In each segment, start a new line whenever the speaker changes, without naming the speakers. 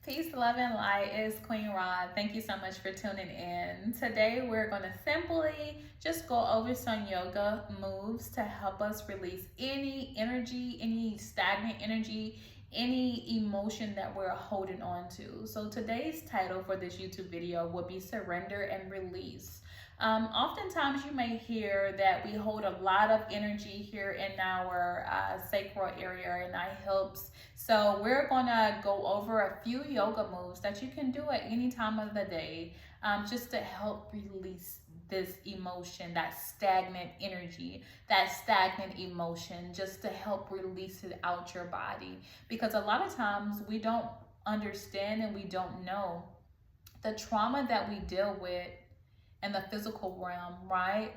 Peace, love, and light is Queen Rod. Thank you so much for tuning in. Today, we're going to simply just go over some yoga moves to help us release any energy, any stagnant energy, any emotion that we're holding on to. So, today's title for this YouTube video will be Surrender and Release. Oftentimes, you may hear that we hold a lot of energy here in our sacral area in our hips. So we're gonna go over a few yoga moves that you can do at any time of the day, just to help release this emotion, that stagnant energy, that stagnant emotion, just to help release it out your body. Because a lot of times we don't understand and we don't know the trauma that we deal with in the physical realm, right?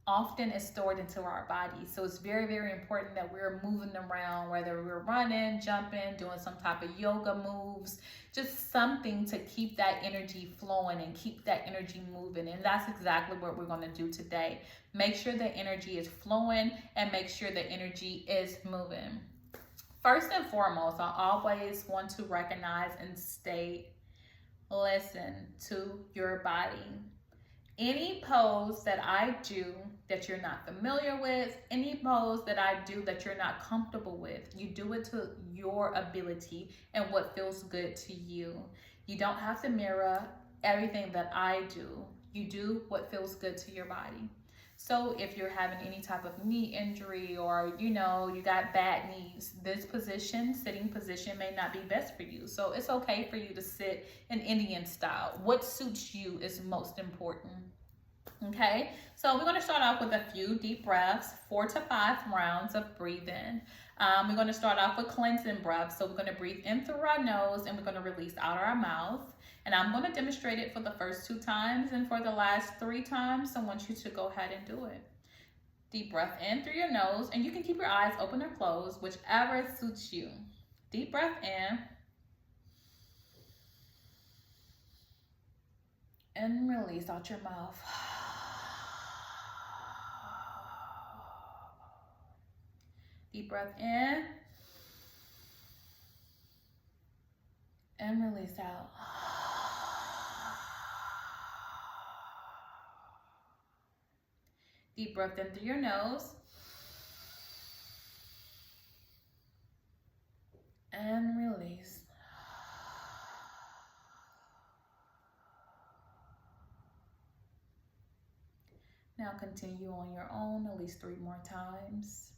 Often is stored into our body. So it's very, very important that we're moving around, whether we're running, jumping, doing some type of yoga moves, just something to keep that energy flowing and keep that energy moving. And that's exactly what we're going to do today. Make sure the energy is flowing and make sure the energy is moving. First and foremost, I always want to recognize and state, listen to your body. Any pose that I do that you're not familiar with, any pose that I do that you're not comfortable with, you do it to your ability and what feels good to you. You don't have to mirror everything that I do. You do what feels good to your body. So if you're having any type of knee injury or you got bad knees, this position, sitting position may not be best for you. So it's okay for you to sit in Indian style. What suits you is most important. Okay, so we're going to start off with a few deep breaths, 4 to 5 rounds of breathing. We're going to start off with cleansing breaths. So we're going to breathe in through our nose and we're going to release out our mouth. And I'm going to demonstrate it for the first 2 times, and for the last 3 times, I want you to go ahead and do it. Deep breath in through your nose, and you can keep your eyes open or closed, whichever suits you. Deep breath in. And release out your mouth. Deep breath in. And release out. Deep breath in through your nose. And release. Now continue on your own at least 3 more times.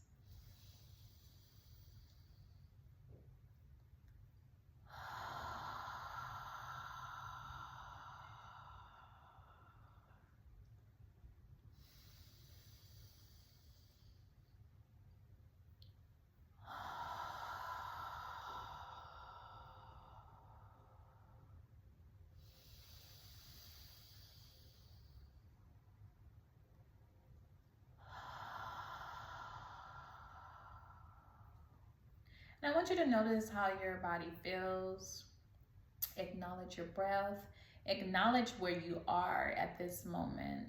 Now I want you to notice how your body feels. Acknowledge your breath. Acknowledge where you are at this moment.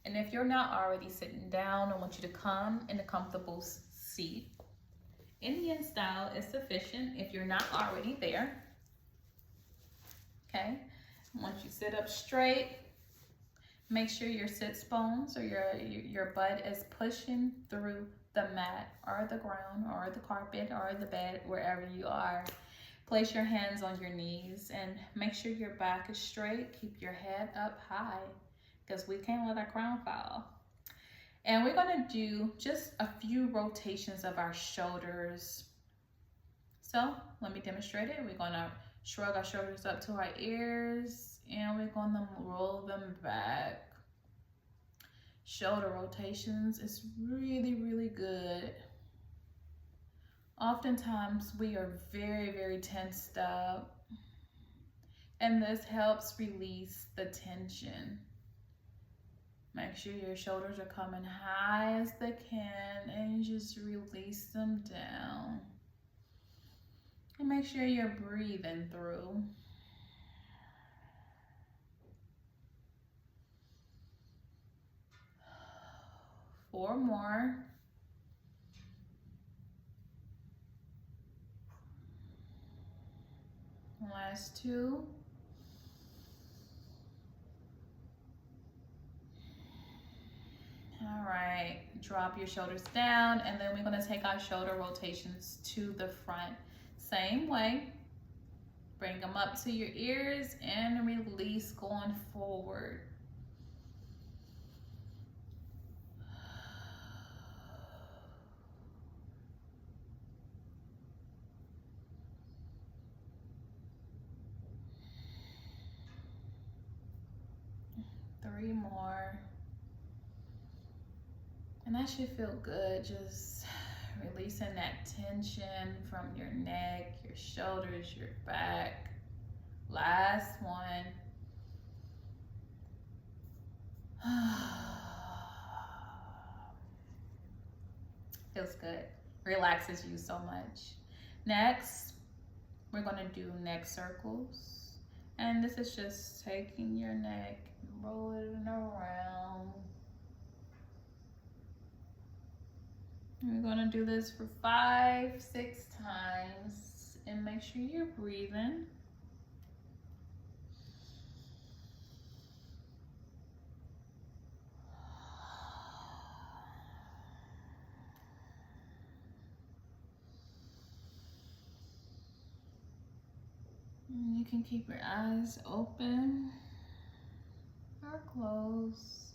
And if you're not already sitting down, I want you to come in a comfortable seat. Indian style is sufficient if you're not already there. Okay. Once you sit up straight, make sure your sits bones or your butt is pushing through the mat or the ground or the carpet or the bed, wherever you are. Place your hands on your knees and make sure your back is straight. Keep your head up high because we can't let our crown fall. And we're going to do just a few rotations of our shoulders. So let me demonstrate it. We're going to shrug our shoulders up to our ears and we're going to roll them back. Shoulder rotations is really, really good. Oftentimes we are very, very tensed up, and this helps release the tension. Make sure your shoulders are coming high as they can and just release them down. And make sure you're breathing through. Four more. Last two. All right, drop your shoulders down, and then we're gonna take our shoulder rotations to the front. Same way, bring them up to your ears and release going forward. Three more. And that should feel good, just releasing that tension from your neck, your shoulders, your back. Last one. Feels good. Relaxes you so much. Next, we're gonna do neck circles. And this is just taking your neck and rolling it around. We're gonna do this for 5, 6 times, and make sure you're breathing. And you can keep your eyes open or closed.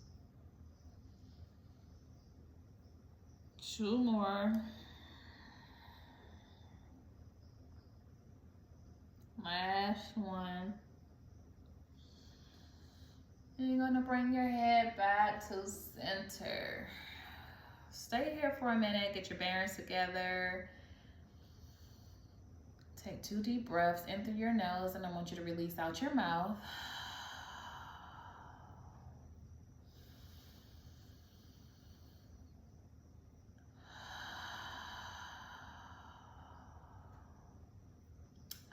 2 more. Last one. And you're gonna bring your head back to center. Stay here for a minute, get your bearings together. Take 2 deep breaths in through your nose, and I want you to release out your mouth.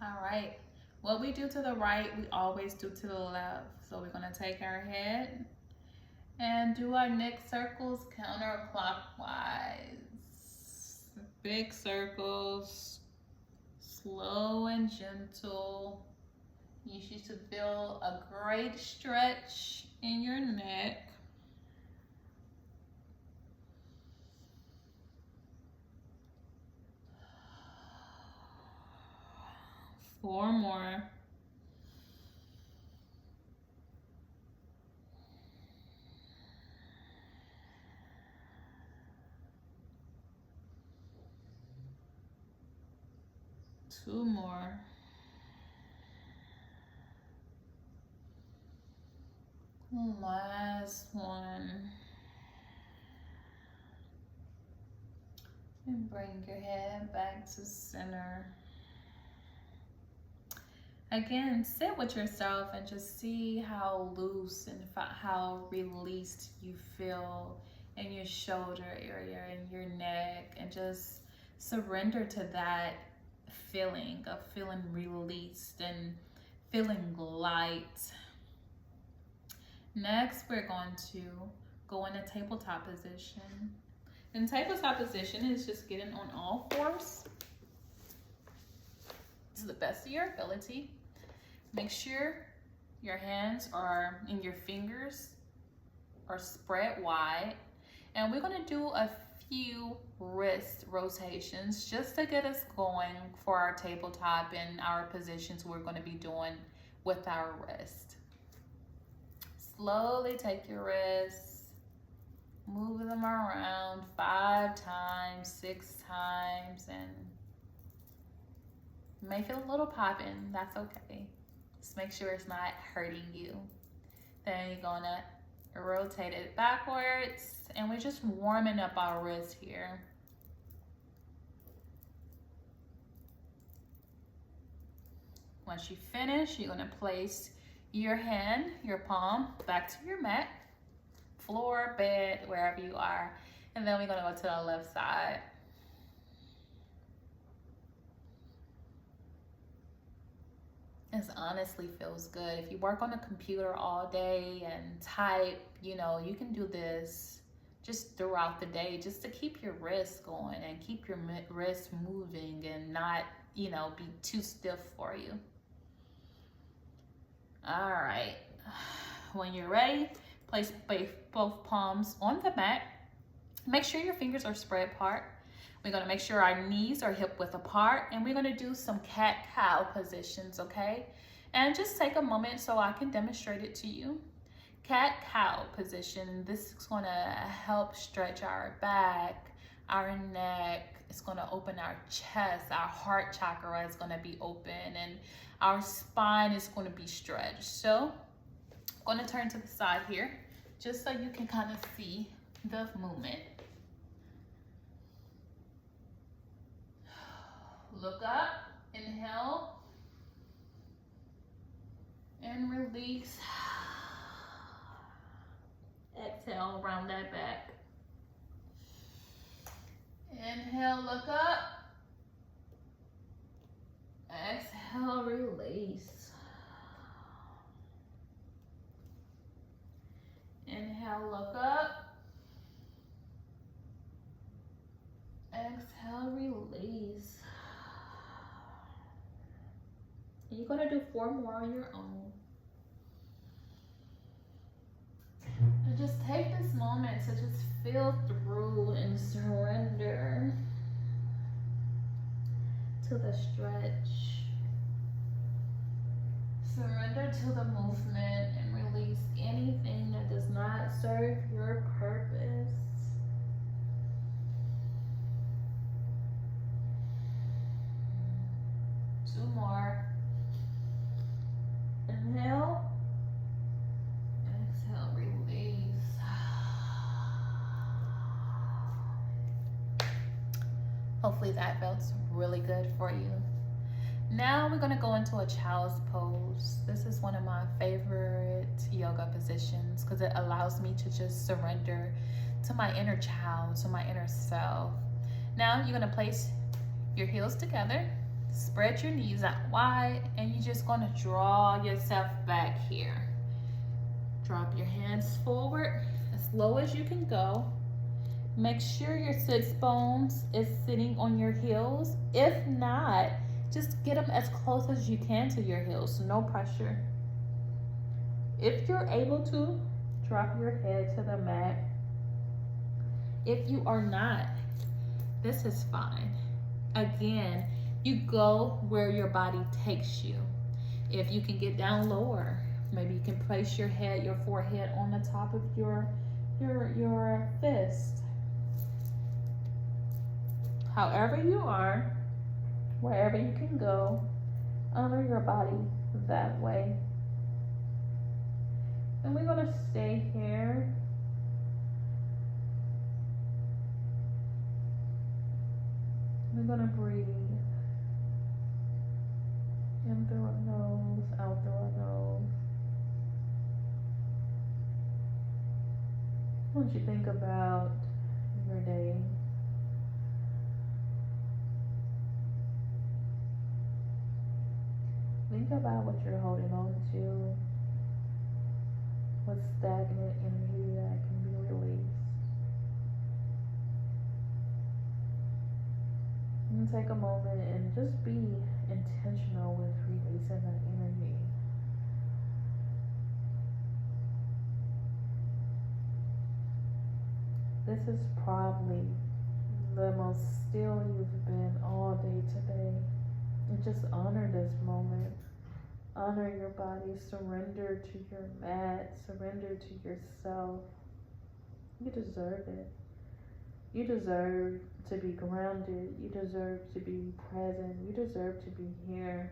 All right, what we do to the right, we always do to the left. So we're gonna take our head and do our neck circles counterclockwise. Big circles, slow and gentle. You should feel a great stretch in your neck. Four more. Two more. Last one. And bring your head back to center. Again, sit with yourself and just see how loose and how released you feel in your shoulder area and your neck, and just surrender to that feeling of feeling released and feeling light. Next, we're going to go in a tabletop position. In tabletop position is just getting on all fours to the best of your ability. Make sure your hands are and your fingers are spread wide. And we're gonna do a few wrist rotations just to get us going for our tabletop and our positions we're gonna be doing with our wrist. Slowly take your wrists, move them around 5 times, 6 times, and you may feel a little popping, that's okay. Just make sure it's not hurting you. Then you're gonna rotate it backwards, and we're just warming up our wrist here. Once you finish, you're gonna place your hand, your palm, back to your mat, floor, bed, wherever you are. And then we're gonna go to the left side. This honestly feels good. If you work on a computer all day and type, you know, you can do this just throughout the day just to keep your wrists going and keep your wrists moving and not, you know, be too stiff for you. All right. When you're ready, place both palms on the mat. Make sure your fingers are spread apart. We're gonna make sure our knees are hip width apart, and we're gonna do some cat-cow positions, okay? And just take a moment so I can demonstrate it to you. Cat-cow position. This is gonna help stretch our back, our neck. It's gonna open our chest. Our heart chakra is gonna be open, and our spine is gonna be stretched. So I'm gonna turn to the side here, just so you can kind of see the movement. Look up, inhale, and release. Exhale, round that back. Inhale, look up. Exhale, release. Inhale, look up. Exhale, release. You're gonna do 4 more on your own. And just take this moment to just feel through and surrender to the stretch. Surrender to the movement and release anything that does not serve your purpose. Two more. Inhale. Exhale, release. Hopefully that felt really good for you. Now we're gonna go into a child's pose. This is one of my favorite yoga positions because it allows me to just surrender to my inner child, to my inner self. Now you're gonna place your heels together, spread your knees out wide, and you're just gonna draw yourself back here. Drop your hands forward as low as you can go. Make sure your sits bones is sitting on your heels. If not, just get them as close as you can to your heels, no pressure. If you're able to, drop your head to the mat. If you are not, this is fine. Again, you go where your body takes you. If you can get down lower, maybe you can place your head, your forehead on the top of your fist. However you are, wherever you can go, honor your body that way. And we're gonna stay here. We're gonna breathe in through our nose, out through our nose. Once you think about your day, think about what you're holding on to, what stagnant energy that can be released. And take a moment and just be intentional with releasing that energy. This is probably the most still you've been all day today. And just honor this moment. Honor your body. Surrender to your mat. Surrender to yourself. You deserve it. You deserve to be grounded. You deserve to be present. You deserve to be here.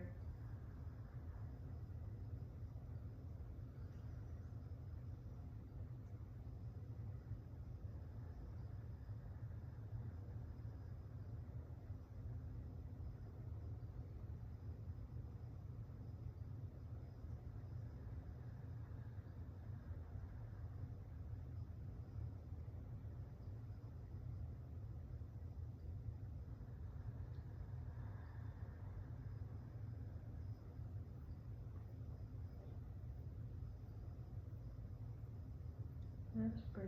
Let's breathe.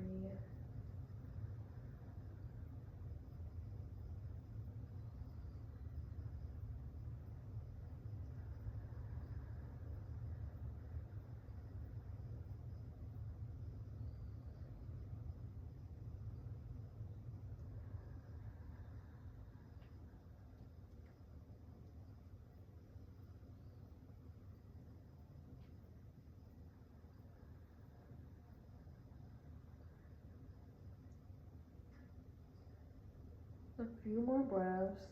A few more breaths.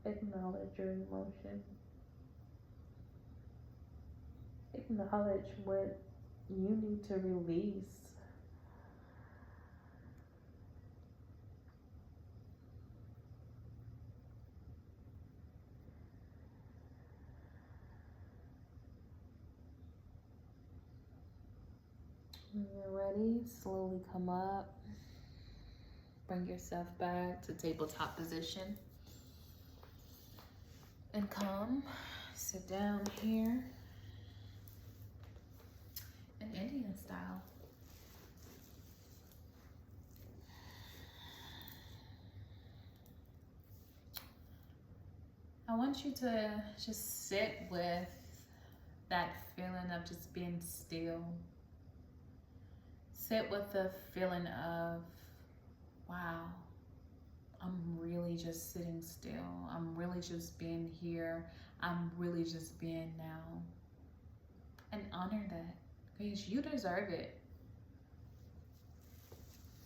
Acknowledge your emotion. Acknowledge what you need to release. When you're ready, slowly come up. Bring yourself back to tabletop position. And come, sit down here in Indian style. I want you to just sit with that feeling of just being still. Sit with the feeling of, wow, I'm really just sitting still. I'm really just being here. I'm really just being now. And honor that, because you deserve it.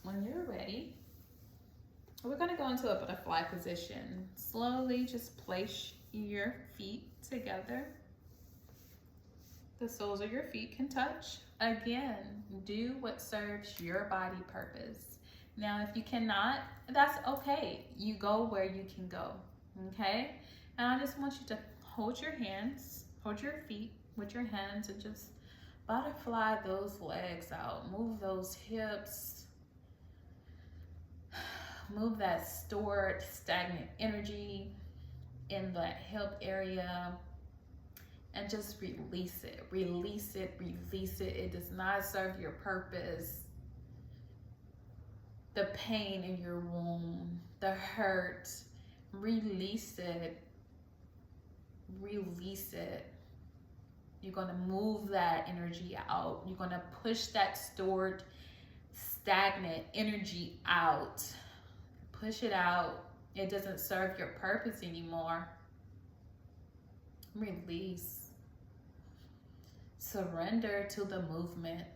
When you're ready, we're gonna go into a butterfly position. Slowly just place your feet together. The soles of your feet can touch. Again, do what serves your body purpose. Now, if you cannot, that's okay. You go where you can go, okay? And I just want you to hold your hands, hold your feet with your hands, and just butterfly those legs out. Move those hips. Move that stored, stagnant energy in that hip area. And just release it, release it, release it. It does not serve your purpose. The pain in your womb, the hurt, release it, release it. You're gonna move that energy out. You're gonna push that stored, stagnant energy out. Push it out. It doesn't serve your purpose anymore. Release. Surrender to the movement.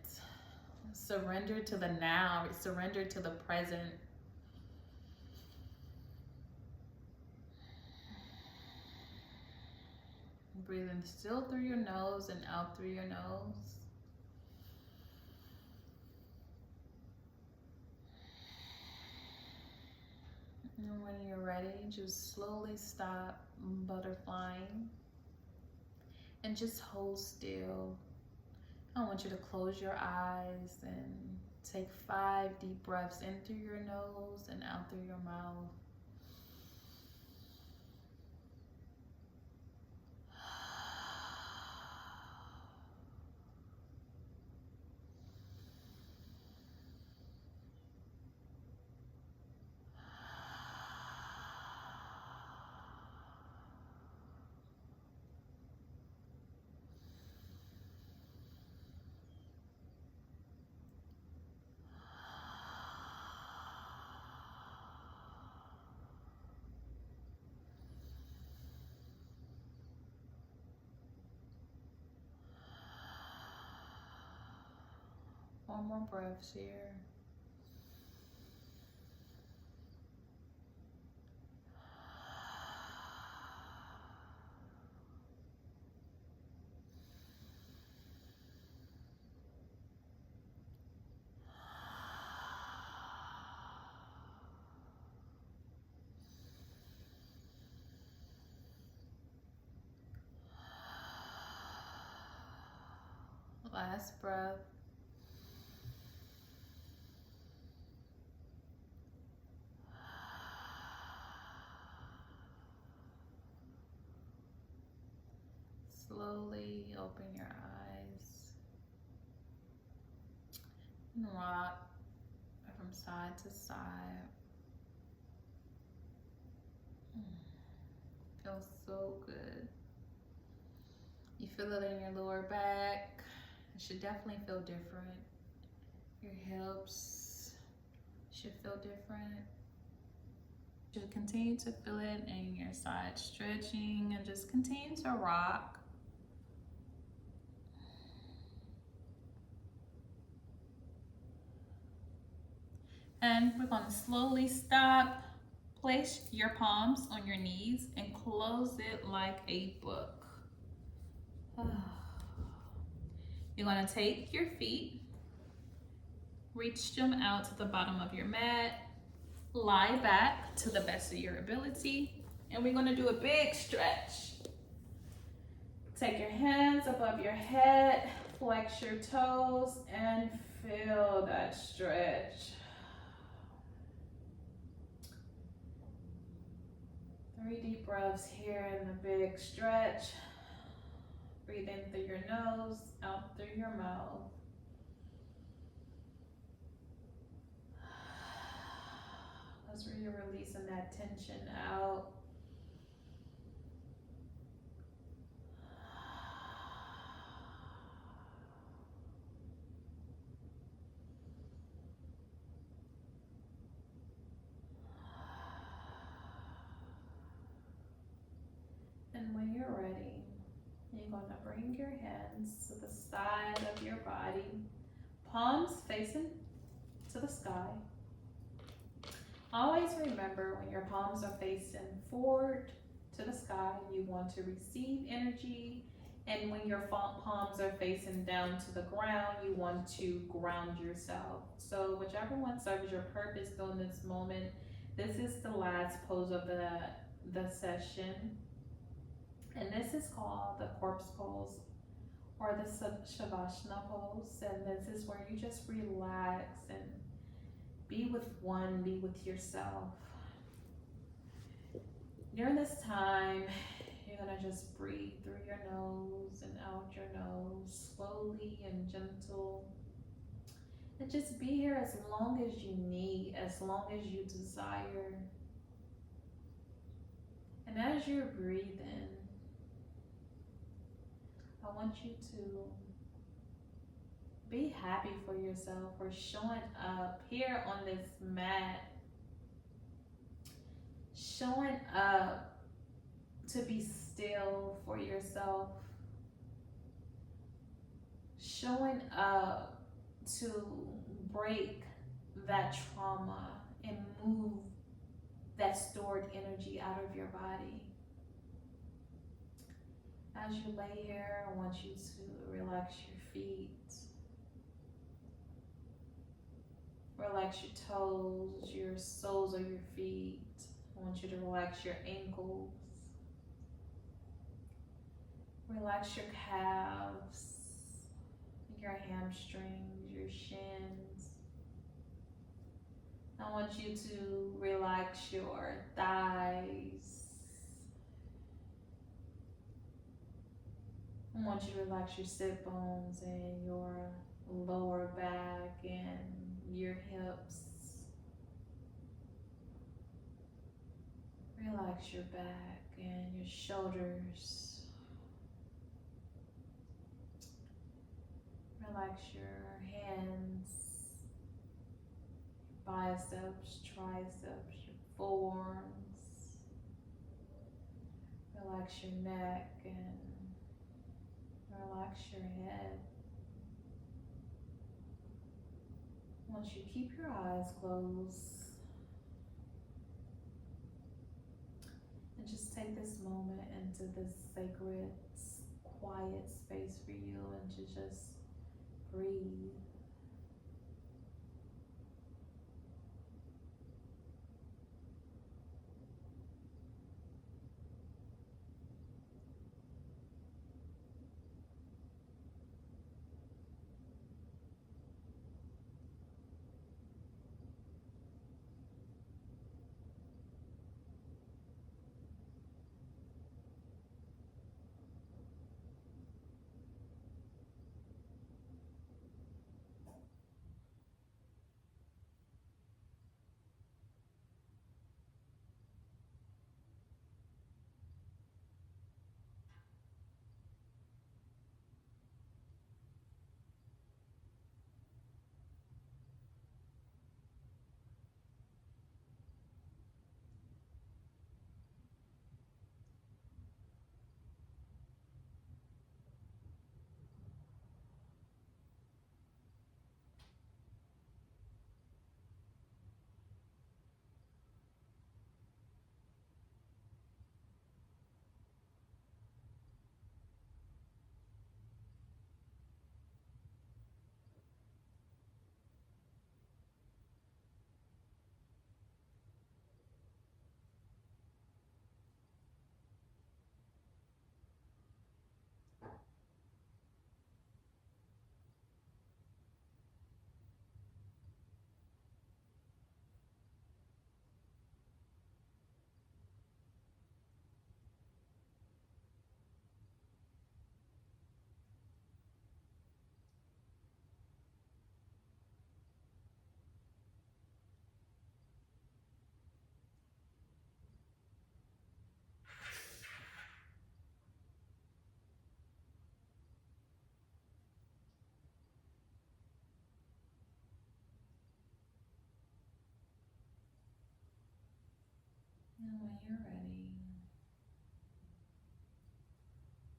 Surrender to the now. Surrender to the present. Breathing still through your nose and out through your nose. And when you're ready, just slowly stop butterflying and just hold still. I want you to close your eyes and take 5 deep breaths in through your nose and out through your mouth. One more breath here. Last breath. Slowly open your eyes and rock from side to side. Feels so good. You feel it in your lower back. It should definitely feel different. Your hips should feel different. You should continue to feel it in your side stretching and just continue to rock. And we're going to slowly stop. Place your palms on your knees and close it like a book. You're going to take your feet, reach them out to the bottom of your mat, lie back to the best of your ability, and we're going to do a big stretch. Take your hands above your head, flex your toes, and feel that stretch. 3 deep breaths here in the big stretch. Breathe in through your nose, out through your mouth. That's where you're releasing that tension out. And when you're ready, you're going to bring your hands to the side of your body, palms facing to the sky. Always remember when your palms are facing forward to the sky, you want to receive energy. And when your palms are facing down to the ground, you want to ground yourself. So whichever one serves your purpose during this moment, this is the last pose of the session. And this is called the corpse pose or the Shavasana pose. And this is where you just relax and be with yourself. During this time, you're gonna just breathe through your nose and out your nose, slowly and gentle. And just be here as long as you need, as long as you desire. And as you're breathing, I want you to be happy for yourself for showing up here on this mat, showing up to be still for yourself, showing up to break that trauma and move that stored energy out of your body. As you lay here, I want you to relax your feet, relax your toes, your soles of your feet. I want you to relax your ankles, relax your calves, your hamstrings, your shins. I want you to relax your thighs. I want you to relax your sit bones and your lower back and your hips. Relax your back and your shoulders. Relax your hands, biceps, triceps, your forearms. Relax your neck and relax your head. Once you keep your eyes closed, and just take this moment into this sacred, quiet space for you and to just breathe. And when you're ready,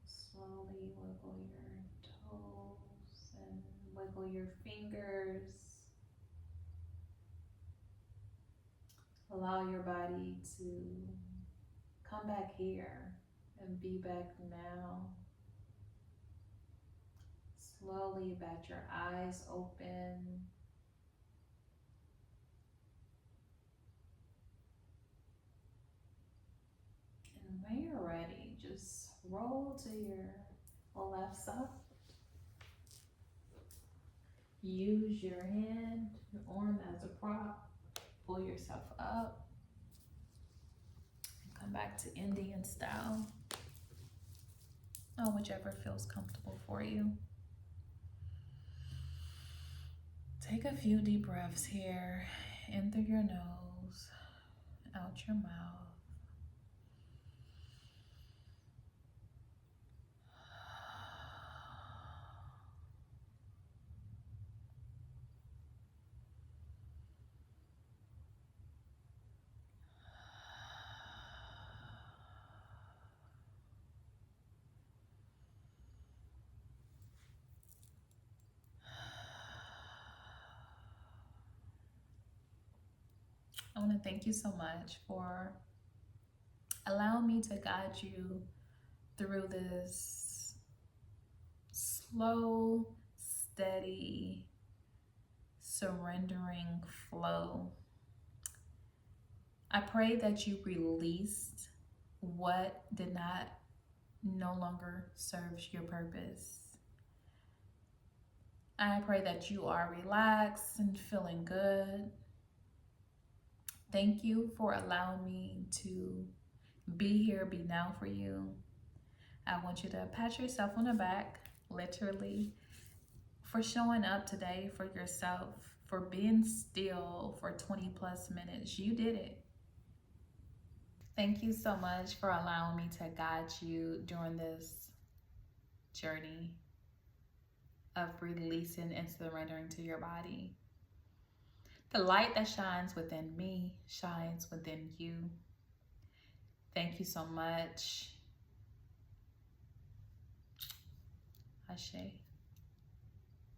slowly wiggle your toes and wiggle your fingers. Allow your body to come back here and be back now. Slowly bat your eyes open. And when you're ready, just roll to your left side. Use your hand, your arm as a prop. Pull yourself up. And come back to Indian style. Or whichever feels comfortable for you. Take a few deep breaths here. In through your nose, out your mouth. I want to thank you so much for allowing me to guide you through this slow, steady, surrendering flow. I pray that you released what did not no longer serves your purpose. I pray that you are relaxed and feeling good. Thank you for allowing me to be here, be now for you. I want you to pat yourself on the back, literally, for showing up today for yourself, for being still for 20 plus minutes. You did it. Thank you so much for allowing me to guide you during this journey of releasing and surrendering to your body. The light that shines within me shines within you. Thank you so much. Ashe.